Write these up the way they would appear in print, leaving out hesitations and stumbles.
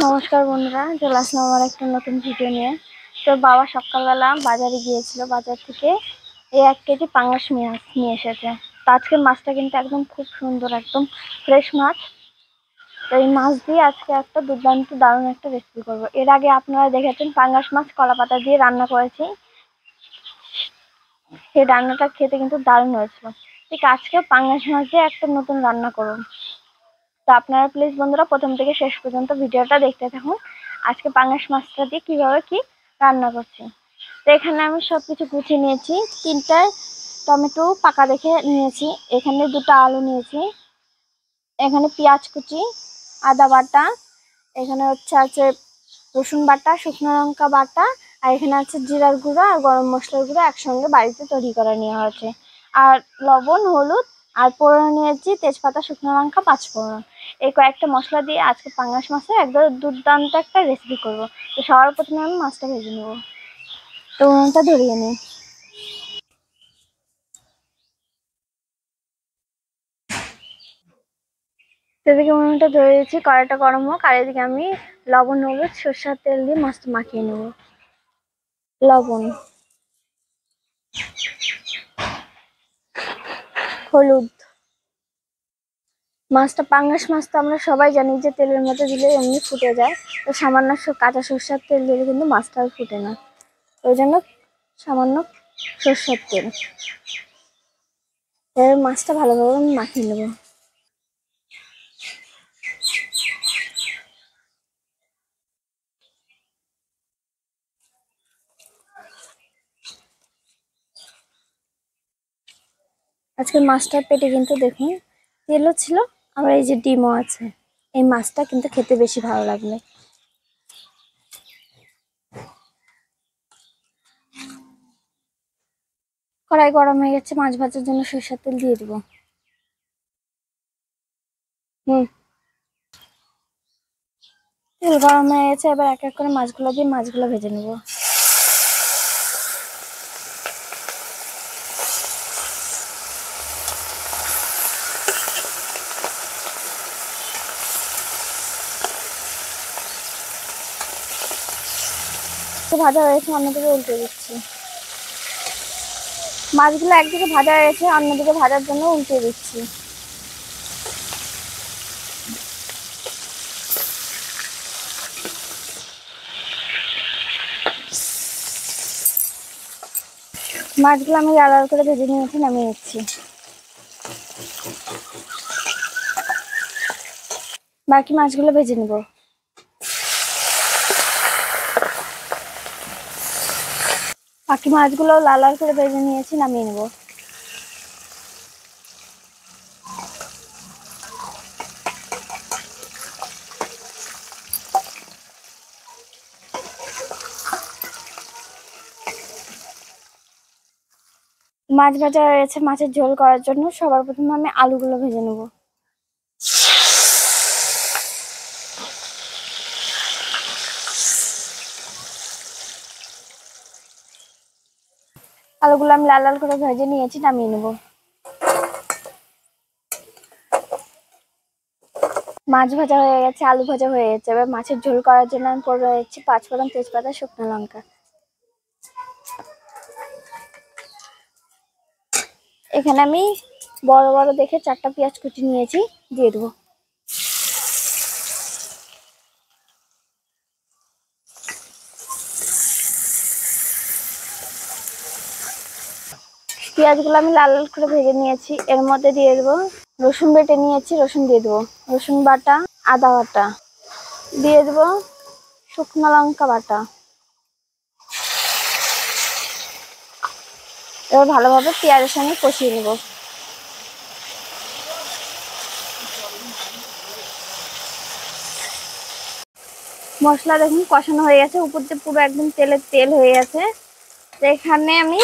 নমস্কার বন্ধুরা, চলে আসলাম আমার একটা নতুন ভিডিও নিয়ে। তো বাবা সকালবেলা বাজারে গিয়েছিল, বাজার থেকে এই 1 কেজি পাঙ্গাস মাছ নিয়ে এসেছে। তো আজকের মাছটা কিন্তু একদম খুব সুন্দর, একদম ফ্রেশ মাছ। তো এই মাছ দিয়ে আজকে একটা দুর্দান্ত দারুণ একটা রেসিপি করবো। এর আগে আপনারা দেখেছেন পাঙ্গাস মাছ কলা পাতা দিয়ে রান্না করেছি, সেই রান্নাটা খেতে কিন্তু দারুণ হয়েছিল। ঠিক আজকে পাঙ্গাস মাছ দিয়ে একটা নতুন রান্না করুন। তো আপনারা প্লিজ বন্ধুরা প্রথম থেকে শেষ পর্যন্ত ভিডিওটা দেখতে থাকুন। আজকে পাঙ্গাস মাছটা দিয়ে কিভাবে কি রান্না করছি। তো এখানে আমি সবকিছু গুছিয়ে নিয়েছি। 3টা টমেটো পাকা দেখে নিয়েছি, এখানে 2টা আলু নিয়েছি, এখানে পেঁয়াজ কুচি, আদা বাটা, এখানে আছে রসুন বাটা, শুকনো লঙ্কা বাটা, আর এখানে আছে জিরার গুঁড়া আর গরম মশলার গুঁড়া একসঙ্গে বাড়িতে তৈরি করে নেওয়া হয়েছে, আর লবণ, হলুদ, আর ফোড়ন নিয়েছি তেজপাতা, শুকনো লঙ্কা, 5 ফোড়ন। এই কয়েকটা মশলা দিয়ে আজকে পাঙ্গাস মাছের একদম দুর্দান্ত একটা রেসিপি করব। তো সবার প্রথমে আমি মাছটা ভেজে নেব। তো উনুনটা ধরিয়ে নিই। সেদিকে উনুনটা ধরে দিয়েছি, কড়াইটা গরম হোক, আর এদিকে আমি লবণ, হলুদ, সরষের তেল দিয়ে মাছটা মাখিয়ে নেব। লবণ, হলুদ, মাছটা পাঙ্গাস মাছ তো আমরা সবাই জানি যে তেলের মধ্যে দিলে এমনি ফুটে যায়। তো সামান্য কাঁচা সরষের তেল দিলে কিন্তু মাছটা আর ফুটে না, ওই জন্য সামান্য সরষের তেল। এবার মাছটা ভালোভাবে আমি মাখিয়ে নেব। আজকে মাছটার পেটে কিন্তু দেখুন তেলও ছিল, আবার এই যে ডিমও আছে। এই মাছটা কিন্তু খেতে বেশি ভালো লাগবে। কড়াই গরম হয়ে গেছে, মাছ ভাজার জন্য সরষের তেল দিয়ে দিব। তেল গরম হয়ে গেছে, এবার এক এক করে মাছগুলো দিয়ে মাছগুলো ভেজে নেব। ভাজা হয়েছে, অন্যদিকে উল্টে দিচ্ছি। মাছগুলো একদিকে ভাজা হয়ে গেছে, অন্যদিকে ভাজার জন্য উল্টে দিচ্ছি। মাছগুলো আমি লাল লাল করে ভেজে নিয়েছি, নামিয়ে নিচ্ছি। বাকি মাছগুলো ভেজে নেব। বাকি মাছগুলো লাল লাল করে ভেজে নিয়েছি, নামিয়ে নেব। মাছ ভাজা হয়ে গেছে, মাছের ঝোল করার জন্য সবার প্রথমে আমি আলুগুলো ভেজে নেব। আলুগুলো আমি লাল লাল করে ভেজে নিয়েছি, নামিয়ে নেব। মাছ ভাজা হয়ে গেছে, আলু ভাজা হয়ে গেছে, এবার মাছের ঝোল করার জন্য আমি পরে দিচ্ছি 5 ফোড়ন, তেজপাতা, শুকনো লঙ্কা। এখানে আমি বড় বড় দেখে 4টা পেঁয়াজ কুচি নিয়েছি, দিয়ে দেবো। পেঁয়াজগুলো আমি লাল লাল করে ভেজে নিয়েছি, এর মধ্যে দিয়ে দেবো রসুন বেটে নিয়েছি, রসুন দিয়ে দেবো, রসুন বাটা, আদা বাটা দিয়ে দেবো, শুকনো লঙ্কা বাটা। এবার ভালোভাবে পেঁয়াজের সঙ্গে কষিয়ে নেব। মশলা দেখুন কষানো হয়ে গেছে, উপর দিয়ে পুরো একদম তেলের তেল হয়ে গেছে। তো এখানে আমি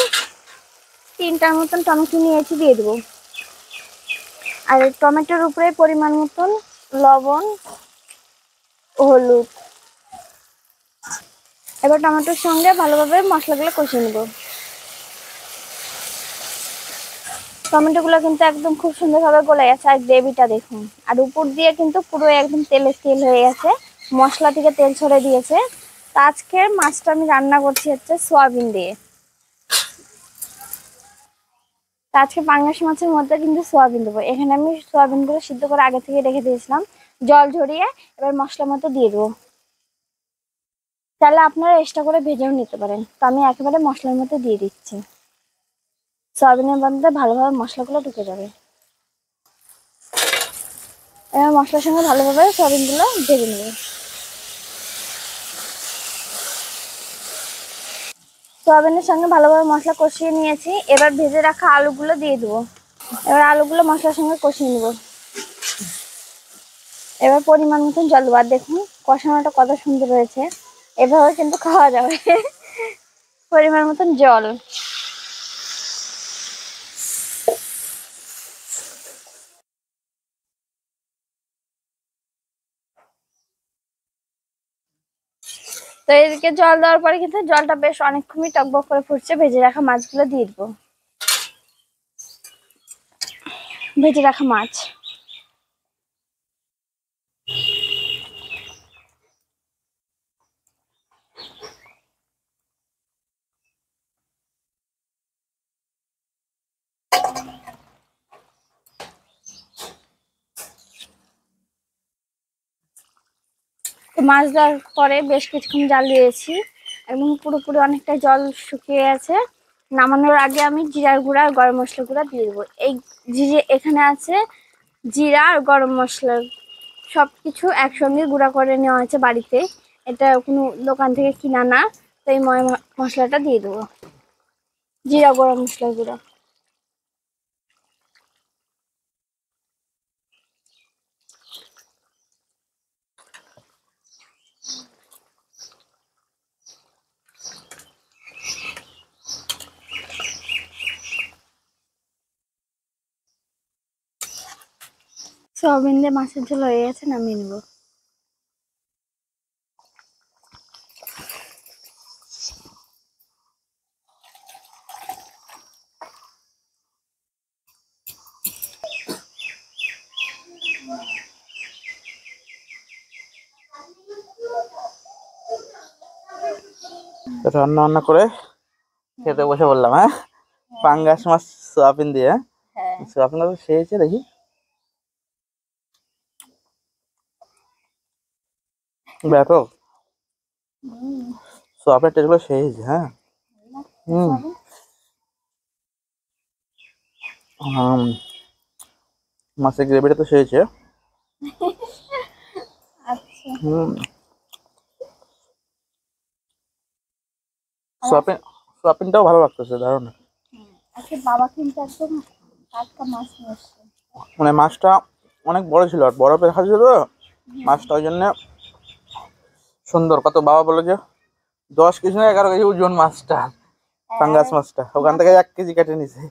3টার মতন টমেটো নিয়েছি, দিয়ে দেবো। আর টমেটোর উপরে পরিমাণ মতন লবণ, হলুদ। এবার টমেটোর সঙ্গে ভালোভাবে মশলাগুলো কষিয়ে নেব। টমেটোগুলো কিন্তু একদম খুব সুন্দরভাবে গলে গেছে, আর গ্রেভিটা দেখুন, আর উপর দিয়ে কিন্তু পুরো একদম তেলের তেল হয়ে গেছে। মশলা থেকে তেল ছড়ে দিয়েছে। তা আজকের মাছটা আমি রান্না করছি হচ্ছে সয়াবিন দিয়ে। তা আজকে পাঙ্গাস মাছের মধ্যে কিন্তু সয়াবিন দেবো। এখানে আমি সয়াবিনগুলো সিদ্ধ করে আগে থেকে রেখে দিয়েছিলাম, জল ঝরিয়ে এবার মশলার মধ্যে দিয়ে দেবো। তাহলে আপনারা এক্সট্রা করে ভেজেও নিতে পারেন। তো আমি একেবারে মশলার মধ্যে দিয়ে দিচ্ছি, সয়াবিনের মধ্যে ভালোভাবে মশলাগুলো ঢুকে যাবে। এবার মশলার সঙ্গে ভালোভাবে সয়াবিনগুলো ভেজে নেবে। সয়াবিনের সঙ্গে ভালোভাবে মশলা কষিয়ে নিয়েছি, এবার ভেজে রাখা আলুগুলো দিয়ে দেবো। এবার আলুগুলো মশলার সঙ্গে কষিয়ে নেব। এবার পরিমাণ মতন জল দেবো। আর দেখুন কষানোটা কত সুন্দর হয়েছে, এভাবে কিন্তু খাওয়া যাবে। পরিমাণ মতন জল। তো এদিকে জল দেওয়ার পরে কিন্তু জলটা বেশ অনেকক্ষণই টকবক করে ফুটছে। ভেজে রাখা মাছগুলো দিয়ে দেবো। ভেজে রাখা মাছ তো মাছ দেওয়ার পরে বেশ কিছুক্ষণ জাল দিয়েছি, একদম পুরোপুরি অনেকটা জল শুকিয়ে গেছে। নামানোর আগে আমি জিরার গুঁড়া আর গরম মশলা গুঁড়া দিয়ে দেবো। এই এখানে আছে জিরা আর গরম মশলা, সবকিছু একসঙ্গে গুঁড়া করে নেওয়া হয়েছে বাড়িতে, এটা কোনো দোকান থেকে কিনা না। তো এই মশলাটা দিয়ে দেবো, জিরা গরম মশলা গুঁড়া। সয়াবিন দিয়ে মাছের ঝোল হয়ে গেছে, নামিয়ে নেবো। রান্না বান্না করে খেতে বসে বললাম। হ্যাঁ, পাঙ্গাস মাছ সোয়াবিন দিয়ে। সোয়াবিন তো খেয়েছে দেখি, ব্যাপক সোয়াবিনের টেস্ট গুলো খেয়েছে। হ্যাঁ, হুম হুম, মাছের গ্রেভিটা তো খেয়েছে। আচ্ছা, হুম, সোয়াবিন সোয়াবিনটাও ভালো লাগতেছে, দারুণ। আজকে বাবা কিন্তু একদম টাটকা মাছ নিয়ে এসছে। মানে মাছটা অনেক বড় ছিল আর বরফে রাখা ছিল তো মাছটা, ওই জন্য সুন্দর। কত বাবা বলে যে 10 কেজি না 11 কেজি ওজন মাছটা, পাঙ্গাস মাছটা ওখান থেকে 1 কেজি কেটে নিছে।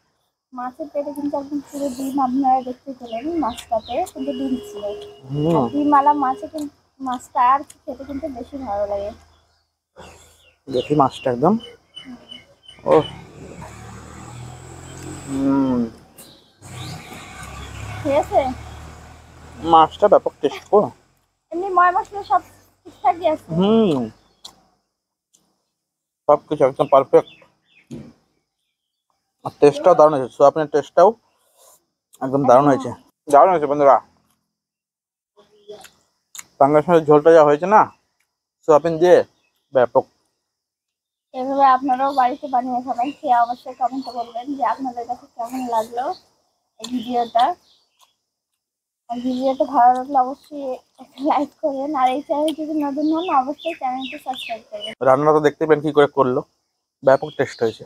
মাছের পেটে কিন্তু একদম পুরো ডিম, আপনারা দেখতে পেলেন মাছটাতে কিন্তু ডিম ছিল। আর ডিমওয়ালা মাছে কিন্তু মাছটা আর খেতে কিন্তু বেশি ভালো লাগে। দেখি মাছটা একদম, ও ঠিক আছে, মাছটা ব্যাপক টেস্ট কো। এমনি ময় মশলা সব ঠিকঠাকই আছে। সবকিছু একদম পারফেক্ট। আর টেস্টটাও দারুণ হয়েছে, সোয়াবিনের টেস্টটাও একদম দারুণ হয়েছে। দারুণ হয়েছে বন্ধুরা, পাঙ্গাস মাছের ঝোলটা যা হয়েছে না সোয়াবিন দিয়ে, ব্যাপক। এভাবে আপনারাও বাড়িতে বানিয়ে খাবেন, খেয়ে অবশ্যই কমেন্টে বলবেন যে আপনাদের কাছে কেমন লাগলো এই ভিডিওটা। আর ভিডিওটা ভালো লাগলে অবশ্যই একটা লাইক করবেন, আর এই চ্যানেল যদি নতুন হন অবশ্যই চ্যানেলটি সাবস্ক্রাইব করবেন। রান্না তো দেখতে পেন কি করে করলো, ব্যাপক টেস্ট হয়েছে।